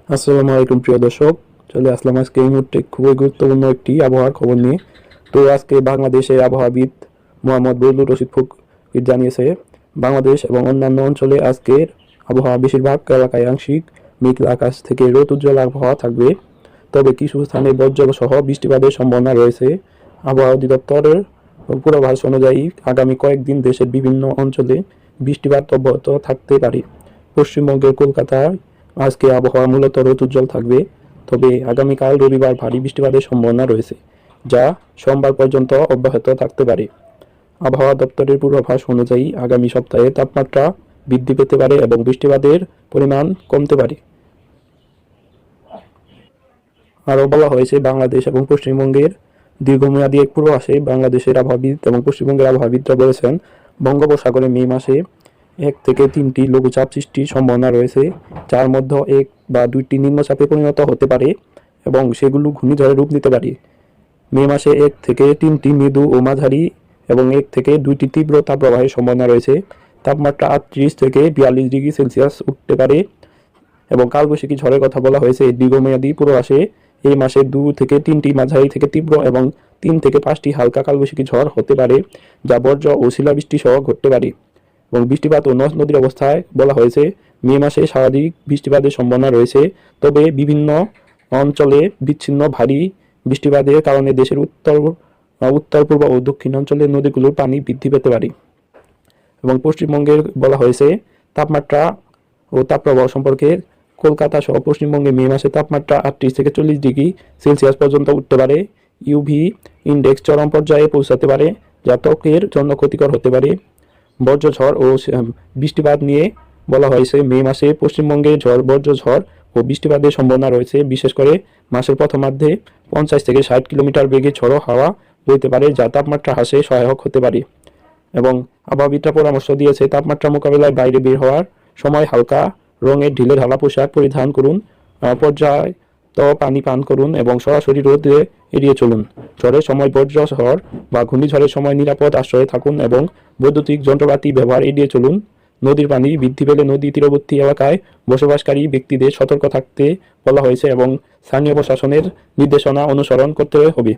আসসালামু আলাইকুম প্রিয় দর্শক, চলে আসলাম আজকে এই মুহূর্তে খুবই গুরুত্বপূর্ণ একটি আবহাওয়ার খবর নিয়ে। তো আজকে বাংলাদেশের আবহাওয়াবিদ মোহাম্মদ বজলুর রশিদ ফকির জানিয়েছে, বাংলাদেশ এবং অন্যান্য অঞ্চলে আজকের আবহাওয়া বেশিরভাগ এলাকায় আংশিক মেঘলা আকাশ থেকে রোদ উজ্জ্বল আবহাওয়া থাকবে, তবে কিছু স্থানে বজ্রসহ বৃষ্টিপাতের সম্ভাবনা রয়েছে। আবহাওয়া অধিদপ্তরের পূর্বাভাস অনুযায়ী আগামী কয়েকদিন দেশের বিভিন্ন অঞ্চলে বৃষ্টিপাত অব্যাহত থাকতে পারে। পশ্চিমবঙ্গের কলকাতায় আজকে আবহাওয়া মূলত রোদ উজ্জ্বল থাকবে, তবে আগামীকাল রবিবার ভারী বৃষ্টিপাতের সম্ভাবনা রয়েছে, যা সোমবার পর্যন্ত অব্যাহত থাকতে পারে। আবহাওয়া দপ্তরের পূর্বাভাস অনুযায়ী আগামী সপ্তাহে তাপমাত্রা বৃদ্ধি পেতে পারে এবং বৃষ্টিপাতের পরিমাণ কমতে পারে। আরও বলা হয়েছে, বাংলাদেশ এবং পশ্চিমবঙ্গের দীর্ঘমেয়াদী এক পূর্বাভাসে বাংলাদেশের আবহাওয়াবিদ এবং পশ্চিমবঙ্গের আবহাওয়াবিদরা বলেছেন, বঙ্গোপসাগরে মে মাসে 1 থেকে 3টি লঘুচাপ সৃষ্টির সম্ভাবনা রয়েছে, যার মধ্যে 1 বা 2টি নিম্নচাপে পরিণত হতে পারে এবং সেগুলো ঘূর্ণিঝড়ে রূপ নিতে পারে। মে মাসে 1 থেকে 3টি মৃদু ও মাঝারি এবং 1 থেকে 2টি তীব্র তাপপ্রবাহের সম্ভাবনা রয়েছে। তাপমাত্রা 38 থেকে 42 ডিগ্রি সেলসিয়াস উঠতে পারে এবং কালবৈশাখী ঝড়ের কথা বলা হয়েছে। দীর্ঘমেয়াদী পূর্বাভাসে এই মাসে 2 থেকে 3টি মাঝারি থেকে তীব্র এবং 3 থেকে 5টি হালকা কালবৈশাখী ঝড় হতে পারে, যা বজ্র ও শিলাবৃষ্টি সহ ঘটতে পারে। এবং বৃষ্টিপাত ও নদ নদীর অবস্থায় বলা হয়েছে, মে মাসে স্বাভাবিক বৃষ্টিপাতের সম্ভাবনা রয়েছে, তবে বিভিন্ন অঞ্চলে বিচ্ছিন্ন ভারী বৃষ্টিপাতের কারণে দেশের উত্তর পূর্ব ও দক্ষিণ অঞ্চলের নদীগুলোর পানি বৃদ্ধি পেতে পারে। এবং পশ্চিমবঙ্গের বলা হয়েছে, তাপমাত্রা ও তাপপ্রবাহ সম্পর্কে কলকাতা সহ পশ্চিমবঙ্গে মে মাসে তাপমাত্রা 38 থেকে 40 ডিগ্রি সেলসিয়াস পর্যন্ত উঠতে পারে। ইউভি ইন্ডেক্স চরম পর্যায়ে পৌঁছাতে পারে, যা ত্বকের জন্য ক্ষতিকর হতে পারে। বজ্রঝড় ও বৃষ্টিপাত নিয়ে বলা হয়েছে, মে মাসে পশ্চিমবঙ্গে বজ্রঝড় ও বৃষ্টিপাতের সম্ভাবনা রয়েছে, বিশেষ করে মাসের প্রথমার্ধে 50 থেকে 60 কিলোমিটার বেগে ঝড়ো হাওয়া বইতে পারে, যা তাপমাত্রা হ্রাসে সহায়ক হতে পারে। এবং আবহাওয়াবিদরা পরামর্শ দিয়েছে, তাপমাত্রা মোকাবেলায় বাইরে বের হওয়ার সময় হালকা রঙের ঢিলেঢালা পোশাক পরিধান করুন, পর্যাপ্ত পানি পান করুন এবং সরাসরি রোদে এড়িয়ে চলুন। ঝড়ের সময় বজ্রঝড় বা ঘূর্ণিঝড়ের সময় নিরাপদ আশ্রয়ে থাকুন এবং বৈদ্যুতিক যন্ত্রপাতি ব্যবহার এড়িয়ে চলুন। নদীর পানি বৃদ্ধি পেলে নদী তীরবর্তী এলাকায় বসবাসকারী ব্যক্তিদের সতর্ক থাকতে বলা হয়েছে এবং স্থানীয় প্রশাসনের নির্দেশনা অনুসরণ করতে হবে।